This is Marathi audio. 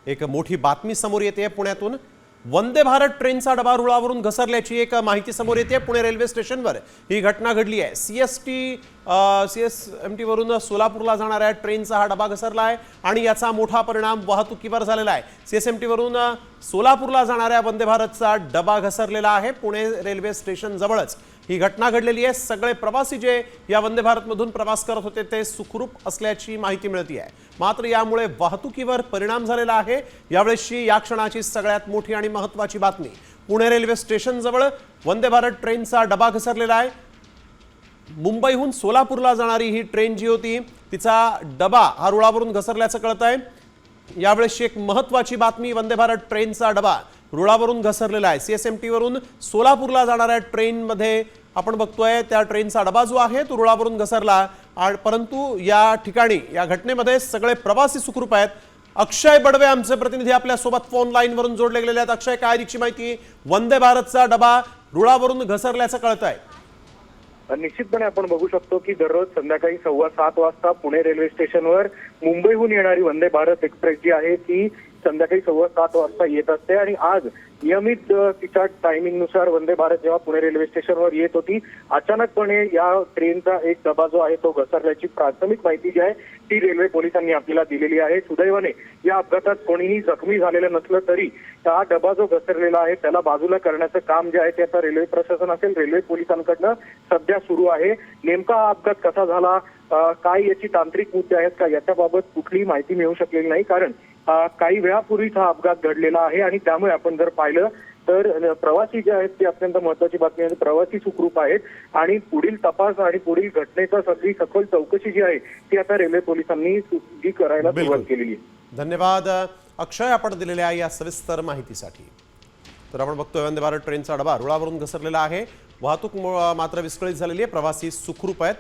एक मोठी बातमी समोर येते पुण्यातून। वंदे भारत ट्रेनचा डबा रुळावरून घसरल्याची एक माहिती समोर येते। पुणे रेल्वे स्टेशनवर ही घटना घडली आहे। सीएसएमटी वरून सोलापूरला जाणाऱ्या ट्रेनचा हा डबा घसरला आहे आणि याचा मोठा परिणाम वाहतुकीवर झालेला आहे। सीएसएमटी वरून सोलापूरला जाणाऱ्या वंदे भारतचा डबा घसरलेला आहे। पुणे रेल्वे स्टेशन जवळच ही घटना घडलेली आहे। सगळे प्रवासी जे या वंदे भारत मधून प्रवास करत होते ते सुखरूप असल्याची माहिती मिळते आहे। मात्र यामुळे वाहतुकीवर परिणाम झालेला आहे। यावेळेची या क्षणाची सगळ्यात मोठी आणि महत्त्वाची बातमी, पुणे रेल्वे स्टेशन जवळ वंदे भारत ट्रेनचा डबा घसरलेला आहे। मुंबईहून सोलापूरला जाणारी ही ट्रेन जी होती तिचा डबा हा रुळावरून घसरल्याचं कळतंय। यावेळेची एक महत्त्वाची बातमी, वंदे भारत ट्रेनचा डबा रुळावरून घसरलेला आहे। सीएसएमटी वरून सोलापूरला जाणाऱ्या ट्रेनमध्ये आपण बघतोय त्या ट्रेनचा डबा जो आहे तो रुळावरून घसरला, परंतु या ठिकाणी या घटनेमध्ये सगळे प्रवासी सुखरूप आहेत। अक्षय बडवे आमचे प्रतिनिधी आपल्या सोबत फोन लाईन वरून जोडले गेलेले आहेत। अक्षय, काय अधिकची माहिती? वंदे भारतचा डबा रुळावरून घसरल्याचं कळतंय। निश्चितपणे आपण बघू शकतो की दररोज संध्याकाळी 7:15 वाजता पुणे रेल्वे स्टेशनवर मुंबईहून येणारी वंदे भारत एक्सप्रेस जी आहे ती संध्याकाळी 7:15 वाजता येत असते आणि आज नियमित तिच्या टायमिंग नुसार वंदे भारत जेव्हा पुणे रेल्वे स्टेशनवर येत होती, अचानकपणे या ट्रेनचा एक डबा जो आहे तो घसरल्याची प्राथमिक माहिती जी आहे ती रेल्वे पोलिसांनी आपल्याला दिलेली आहे। सुदैवाने या अपघातात कोणीही जखमी झालेलं नसलं तरी हा डबा जो घसरलेला आहे त्याला बाजूला करण्याचं काम जे आहे ते आता रेल्वे प्रशासन असेल, रेल्वे पोलिसांकडनं सध्या सुरू आहे। नेमका हा अपघात कसा झाला, काय याची तांत्रिक मुद्दे आहेत का याच्याबाबत कुठलीही माहिती मिळू शकलेली नाही, कारण काही वेळापूर्वीच हा अपघात घडलेला आहे आणि त्यामुळे आपण जर पाहिलं तर प्रवासी जे आहेत ते अत्यंत महत्त्वाची बातमी आहे। प्रवासी सुखरूप आहेत आणि पुढील तपास आणि पुढील घटनेचा सगळी सखोल चौकशी जी आहे ती आता रेल्वे पोलिसांनी करायला सुरुवात केलेली आहे। धन्यवाद अक्षय, आपण दिलेल्या या सविस्तर माहितीसाठी। तर आपण बघतोय वंदे भारत ट्रेनचा डबा रुळावरून घसरलेला आहे। वाहतूक मात्र विस्कळीत झालेली आहे, प्रवासी सुखरूप आहेत।